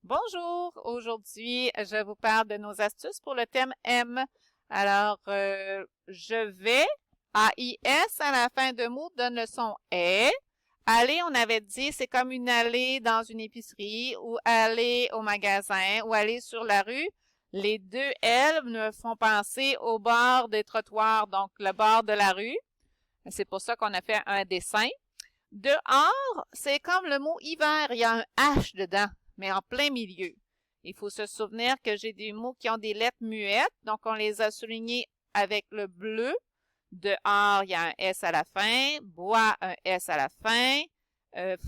Bonjour, aujourd'hui je vous parle de nos astuces pour le thème M. Alors, je vais, AIS à la fin de mots donne le son est. Aller, on avait dit, c'est comme une allée dans une épicerie ou aller au magasin ou aller sur la rue. Les deux L me font penser au bord des trottoirs, donc le bord de la rue. C'est pour ça qu'on a fait un dessin. Dehors, c'est comme le mot hiver, il y a un H dedans, mais en plein milieu. Il faut se souvenir que j'ai des mots qui ont des lettres muettes, donc on les a soulignés avec le bleu. Dehors, il y a un S à la fin. Bois, un S à la fin.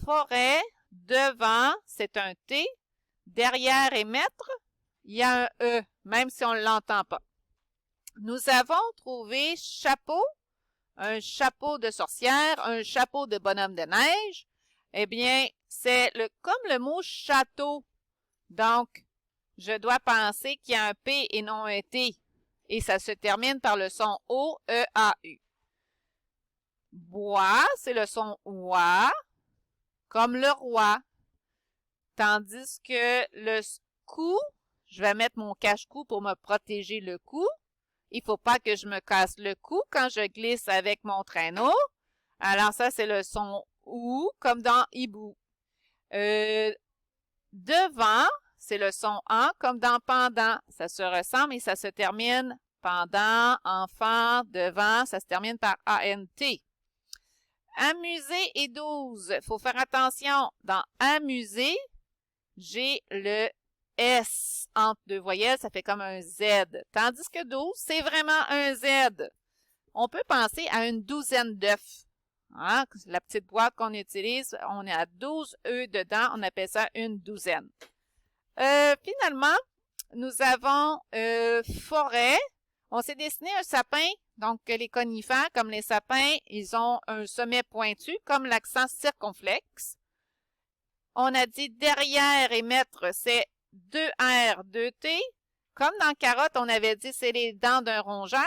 Forêt, devant, c'est un T. Derrière et mettre, il y a un E, même si on ne l'entend pas. Nous avons trouvé chapeau, un chapeau de sorcière, un chapeau de bonhomme de neige. Eh bien, c'est comme le mot château. Donc, je dois penser qu'il y a un P et non un T. Et ça se termine par le son O-E-A-U. Bois, c'est le son OUA, comme le roi. Tandis que le cou, je vais mettre mon cache-cou pour me protéger le cou. Il faut pas que je me casse le cou quand je glisse avec mon traîneau. Alors ça, c'est le son OU, comme dans hibou. Devant, c'est le son en, comme dans pendant. Ça se ressemble et ça se termine pendant, enfant, devant, ça se termine par ANT. Amuser et 12. Faut faire attention. Dans amuser, j'ai le S entre deux voyelles, ça fait comme un Z. Tandis que 12, c'est vraiment un Z. On peut penser à une douzaine d'œufs. Hein? La petite boîte qu'on utilise, on est à 12 œufs dedans, on appelle ça une douzaine. Finalement, nous avons forêt. On s'est dessiné un sapin, donc les conifères, comme les sapins, ils ont un sommet pointu, comme l'accent circonflexe. On a dit derrière et mettre, c'est 2 R, 2 T. Comme dans carotte, on avait dit c'est les dents d'un rongeur.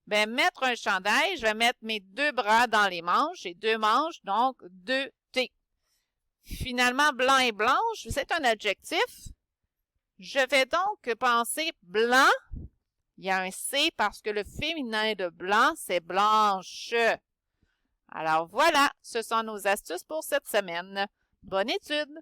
Ben, mettre un chandail, je vais mettre mes deux bras dans les manches. J'ai deux manches, donc 2 T. Finalement, blanc et blanche, c'est un adjectif. Je vais donc penser blanc. Il y a un C parce que le féminin de blanc, c'est blanche. Alors voilà, ce sont nos astuces pour cette semaine. Bonne étude!